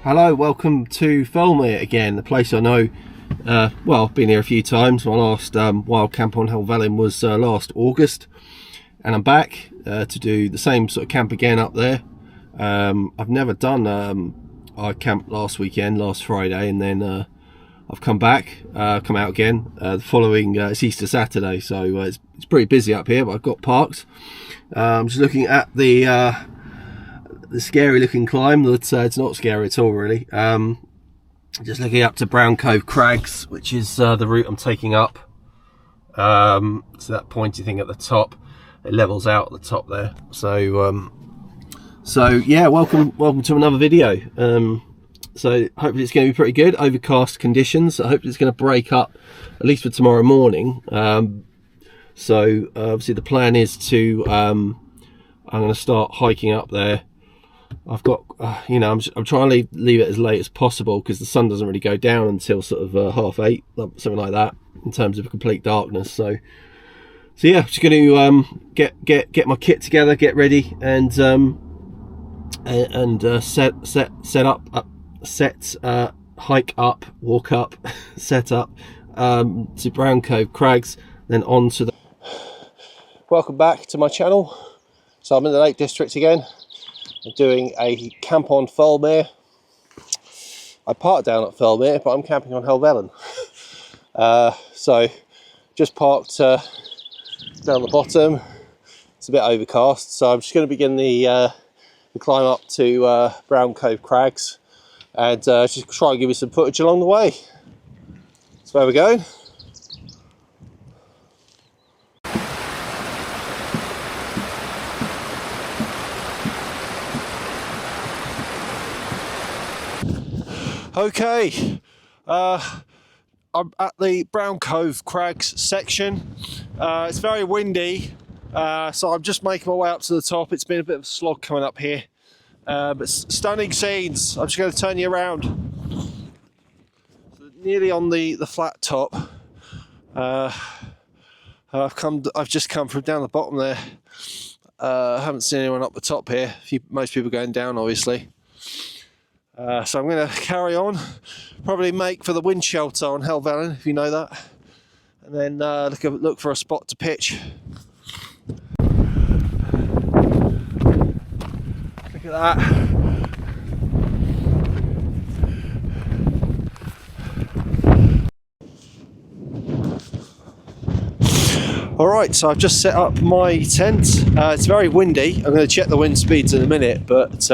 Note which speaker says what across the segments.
Speaker 1: Hello, welcome to Thirlemere again, the place I know. Well, I've been here a few times. My last wild camp on Helvellyn was last August, and I'm back to do the same sort of camp again up there. I've never done, I camped last weekend, last Friday, and then I've come back, come out again the following, it's Easter Saturday, so it's pretty busy up here, but I've got parked. I'm just looking at the scary looking climb. That it's not scary at all, really. Just looking up to Brown Cove Crags, which is the route I'm taking up. So that pointy thing at the top, it levels out at the top there. So yeah, welcome to another video. So hopefully it's going to be pretty good. Overcast conditions. I hope it's going to break up at least for tomorrow morning. So obviously the plan is to I'm going to start hiking up there. I've got you know, I'm trying to leave it as late as possible because the sun doesn't really go down until sort of 8:30, something like that, in terms of complete darkness. So yeah, just going to get my kit together, get ready, and hike up, walk up, set up to Brown Cove Crags, then on to the. Welcome back to my channel. So I'm in the Lake District again. I'm doing a camp on Thirlemere. I parked down at Thirlemere, but I'm camping on Helvellyn. So just parked down the bottom. It's a bit overcast, so I'm just going to begin the climb up to Brown Cove Crags, and just try and give you some footage along the way. That's where we're going. Okay, I'm at the Brown Cove Crags section. It's very windy, so I'm just making my way up to the top. It's been a bit of a slog coming up here, but stunning scenes. I'm just going to turn you around. So nearly on the flat top. I've just come from down the bottom there. I haven't seen anyone up the top here. Most people going down, obviously. So I'm going to carry on, probably make for the wind shelter on Helvellyn, if you know that, and then look for a spot to pitch. Look at that. Alright, so I've just set up my tent. It's very windy. I'm going to check the wind speeds in a minute, but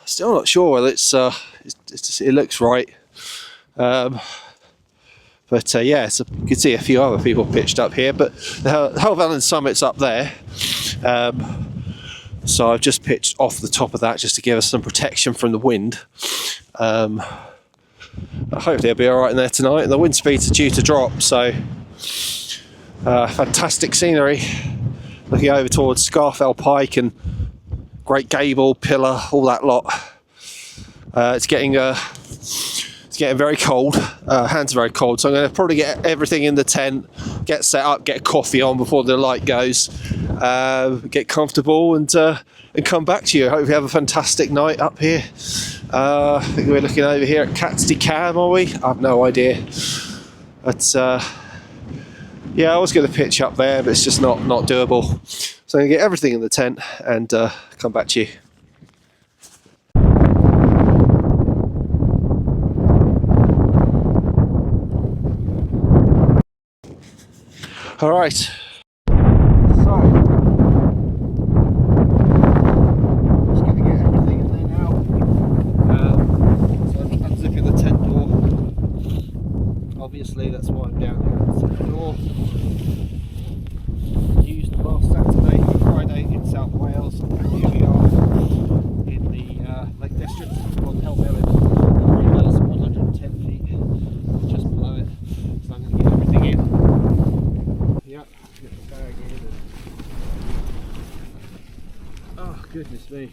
Speaker 1: still not sure whether it looks right. But yeah, so you can see a few other people pitched up here, but the Helvellyn summit's up there. So I've just pitched off the top of that just to give us some protection from the wind. Hopefully I'll be alright in there tonight. The wind speeds are due to drop, so fantastic scenery. Looking over towards Scarfell Pike and Great Gable, Pillar, all that lot. It's getting very cold. Hands are very cold, so I'm going to probably get everything in the tent, get set up, get coffee on before the light goes, get comfortable, and come back to you. I hope you have a fantastic night up here. I think we're looking over here at Cat's Cam, are we? I have no idea. But yeah, I was going to pitch up there, but it's just not doable. So I'm going to get everything in the tent and come back to you. All right. So, just going to get everything in there now. So I'm unzipping the tent door. Obviously, that's why I'm down here at the tent door. Used last Saturday, Friday in South Wales, and here we are in the Lake District on Helvellyn. It's 110 feet, just below it, so I'm going to get everything in. Yep, get the bag in. Oh goodness me,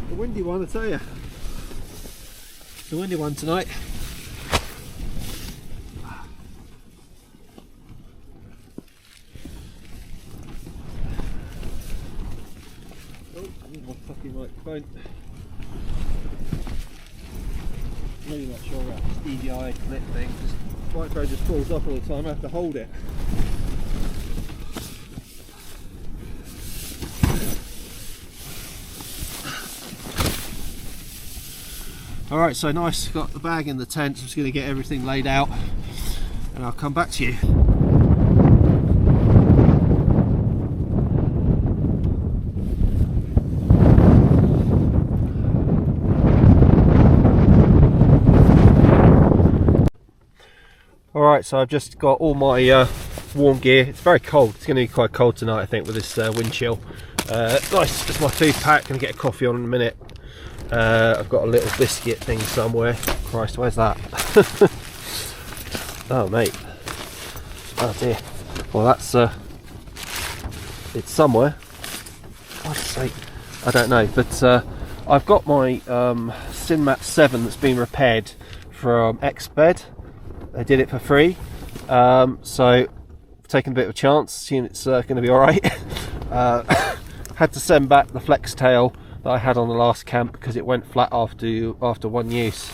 Speaker 1: a windy one, I tell you. It's a windy one tonight. Oh, I need my fucking microphone. Really not sure about this EDI flip thing. This micro just falls off all the time. I have to hold it. Alright, so nice, got the bag in the tent. So I'm just going to get everything laid out and I'll come back to you. Alright, so I've just got all my warm gear. It's very cold. It's going to be quite cold tonight, I think, with this wind chill. Nice, just my food pack. Going to get a coffee on in a minute. I've got a little biscuit thing somewhere. Christ, where's that? Oh, mate. Oh, dear. Well, that's... it's somewhere. God's sake. I don't know. But I've got my Sinmat 7 that's been repaired from Xbed. They did it for free. So, I've taken a bit of a chance. Seeing it's going to be alright. Had to send back the flex tail that I had on the last camp because it went flat after one use.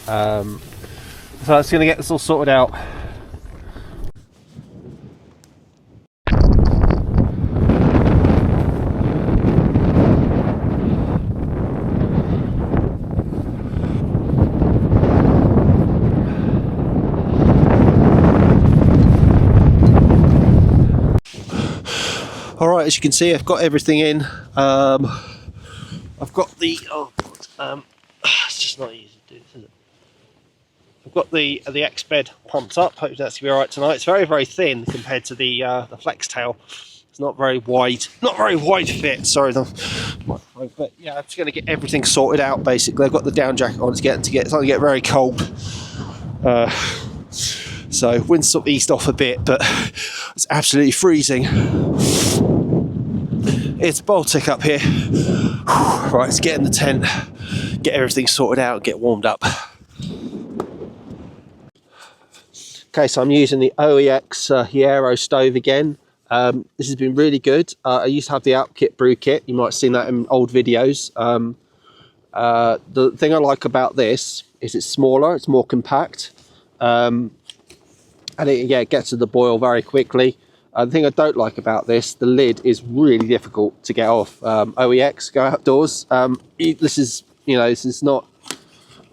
Speaker 1: So I was going to get this all sorted out. Alright, as you can see, I've got everything in. I've got the it's just not easy to do this, is it? I've got the Xbed pumped up. Hope that's gonna be alright tonight. It's very, very thin compared to the flex tail. It's not very wide, fit. Sorry, but yeah, I'm just gonna get everything sorted out. Basically, I've got the down jacket on. It's starting to get very cold. So wind's sort of eased off a bit, but it's absolutely freezing. It's Baltic up here. Right, let's get in the tent, get everything sorted out, get warmed up. Okay, so I'm using the OEX Hierro stove again. This has been really good. I used to have the Outkit brew kit. You might have seen that in old videos. The thing I like about this is it's smaller, it's more compact, and it gets to the boil very quickly. The thing I don't like about this, the lid is really difficult to get off. OEX, go outdoors. This is not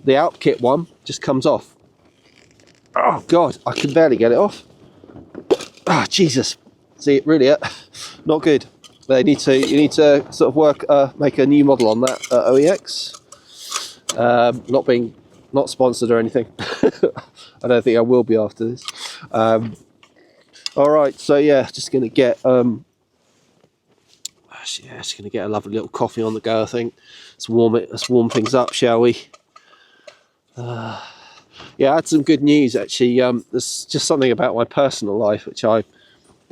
Speaker 1: the Outkit one, just comes off. Oh God, I can barely get it off. Oh Jesus, see, really, not good. You need to sort of make a new model on that OEX. Not sponsored or anything. I don't think I will be after this. All right, so yeah, just gonna get just gonna get a lovely little coffee on the go. I think let's warm things up, shall we? Yeah, I had some good news actually. There's just something about my personal life which I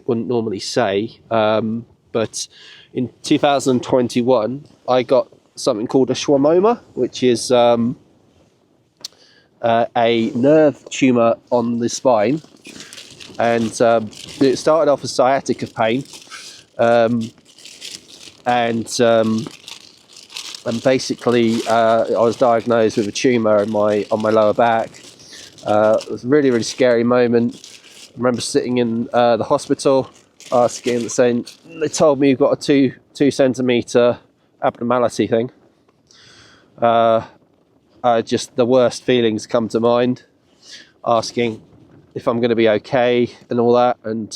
Speaker 1: wouldn't normally say, but in 2021 I got something called a schwannoma, which is a nerve tumour on the spine. And it started off as sciatica pain, and basically I was diagnosed with a tumour on my lower back. It was a really, really scary moment. I remember sitting in the hospital, saying they told me you've got a 2 centimetre abnormality thing. Just the worst feelings come to mind, asking if I'm going to be okay and all that, and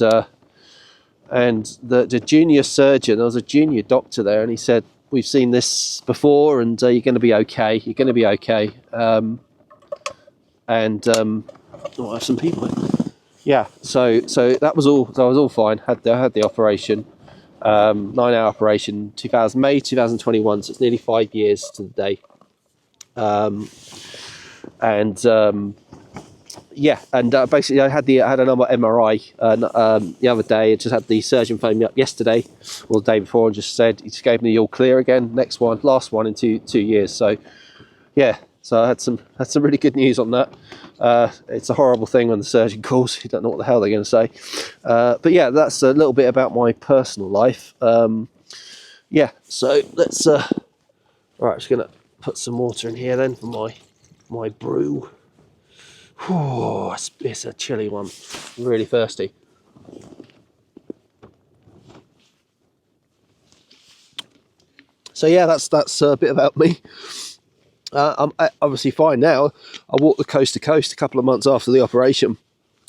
Speaker 1: the junior surgeon, there was a junior doctor there, and he said, we've seen this before, and you're going to be okay. You're going to be okay. I'll have some people in. Yeah, so that was all. So I was all fine. Had the operation, 9-hour operation, May 2021. So it's nearly 5 years to the day. Yeah, and basically I had another MRI the other day. I just had the surgeon phone me up yesterday or the day before and just said, he just gave me the all clear again. Last one in two years. So yeah, so I had some really good news on that. It's a horrible thing when the surgeon calls. You don't know what the hell they're going to say. But yeah, that's a little bit about my personal life. Yeah, so let's. Right, I'm just going to put some water in here then for my my brew. Whew, it's a chilly one. I'm really thirsty. So yeah, that's a bit about me. I'm obviously fine now. I walked the coast to coast a couple of months after the operation,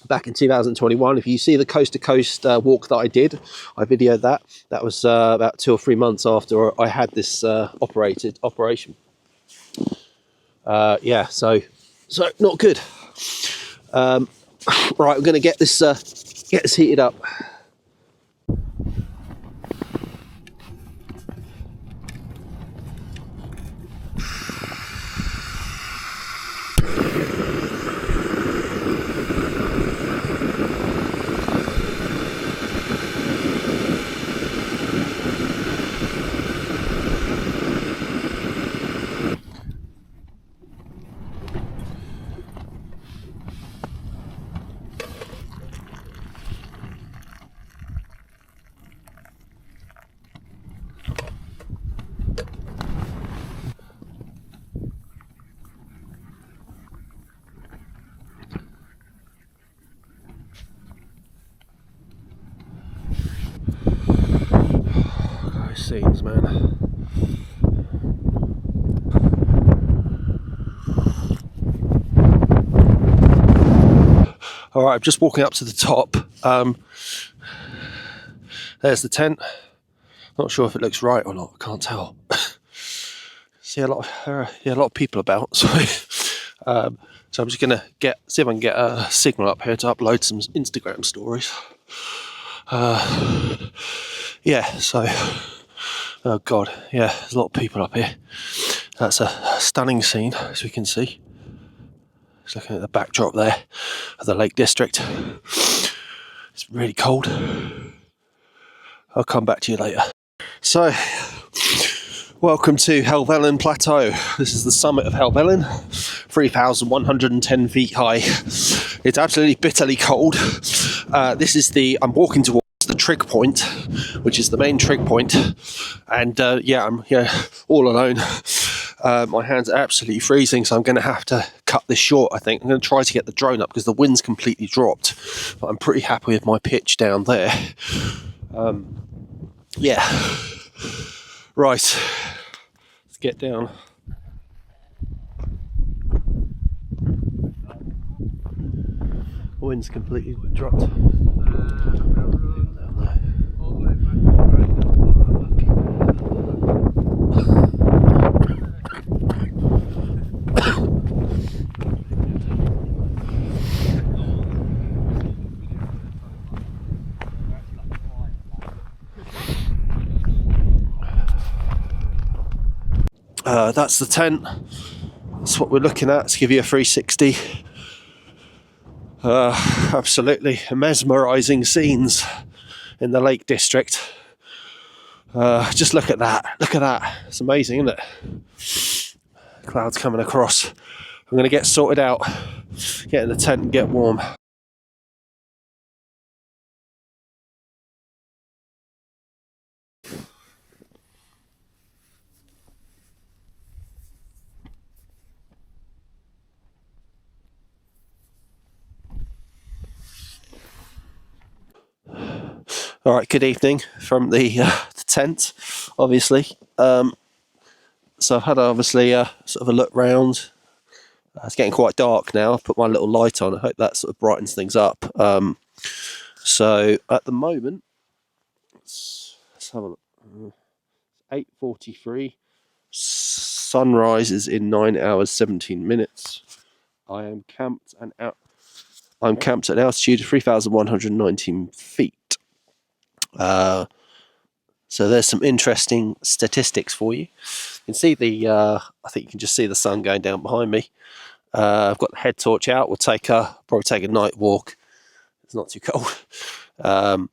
Speaker 1: back in 2021. If you see the coast to coast walk that I did, I videoed that. That was about 2 or 3 months after I had this operation. Yeah, so not good. Right, I'm going to get this heated up. Those scenes, man. All right, I'm just walking up to the top. There's the tent. Not sure if it looks right or not. I can't tell. See a lot of people about. So, so I'm just gonna see if I can get a signal up here to upload some Instagram stories. Yeah. So, oh god, yeah, there's a lot of people up here. That's a stunning scene, as we can see. Just looking at the backdrop there of the Lake District. It's really cold. I'll come back to you later. So, welcome to Helvellyn Plateau. This is the summit of Helvellyn, 3,110 feet high. It's absolutely bitterly cold. I'm walking towards the trig point, which is the main trig point, and yeah, I'm here all alone. My hands are absolutely freezing, so I'm going to have to cut this short, I think. I'm going to try to get the drone up because the wind's completely dropped, but I'm pretty happy with my pitch down there. Yeah. Right. Let's get down. The wind's completely dropped. That's the tent. That's what we're looking at. Let's give you a 360. Absolutely mesmerising scenes in the Lake District. Just look at that. Look at that. It's amazing, isn't it? Clouds coming across. I'm going to get sorted out, get in the tent and get warm. All right, good evening from the tent, obviously. So I've had obviously sort of a look round. It's getting quite dark now. I've put my little light on. I hope that sort of brightens things up. So at the moment, let's have a look. 8:43. Sunrise is in 9 hours 17 minutes. I am camped and out. I'm camped at an altitude of 3,119 feet. So there's some interesting statistics for you. You can see I think you can just see the sun going down behind me. I've got the head torch out. We'll probably take a night walk. It's not too cold. So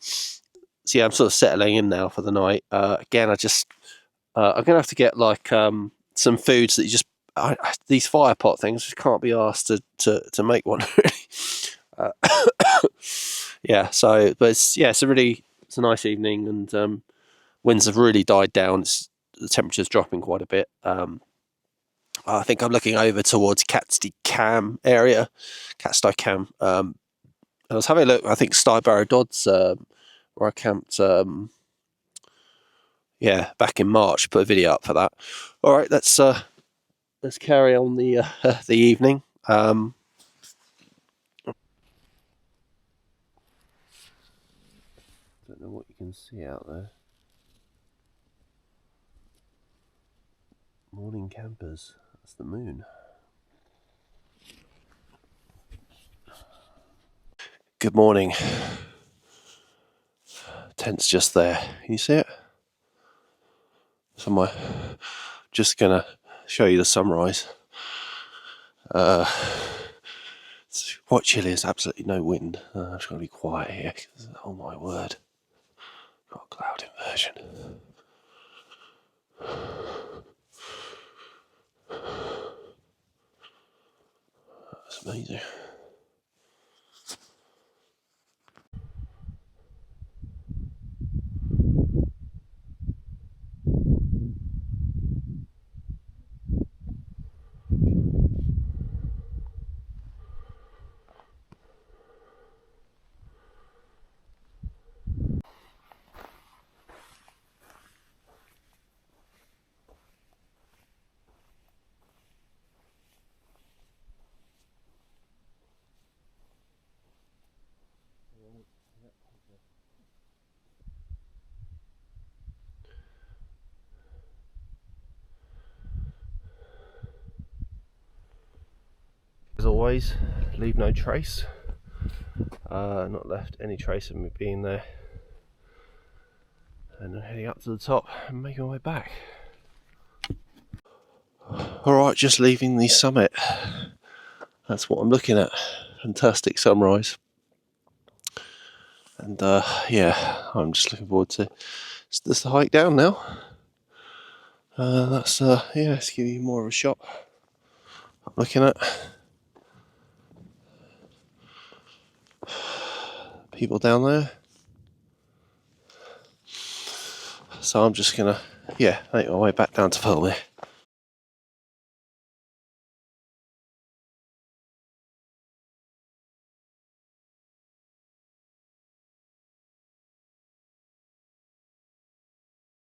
Speaker 1: yeah, I'm sort of settling in now for the night. Again, I'm gonna have to get like some foods that you just these fire pot things just can't be asked to make one really. Yeah. So, but it's a nice evening, and winds have really died down. The temperature's dropping quite a bit. I think I'm looking over towards Catstead Cam area, Catstead Cam. And I was having a look. I think Stybarrow Dodds, where I camped. Yeah, back in March. Put a video up for that. All right, let's carry on the the evening. Don't know what you can see out there. Morning campers. That's the moon. Good morning. Tent's just there. Can you see it? So just gonna show you the sunrise. It's quite chilly. There's absolutely no wind. I'm just gonna be quiet here. Oh my word! Got a cloud inversion. That's amazing. As always, leave no trace. Not left any trace of me being there. And I'm heading up to the top and making my way back. Alright, just leaving the summit. That's what I'm looking at. Fantastic sunrise. And yeah, I'm just looking forward to just the hike down now. That's yeah, let's give you more of a shot. I'm looking at people down there. So I'm just gonna, yeah, make my way back down to Thirlemere.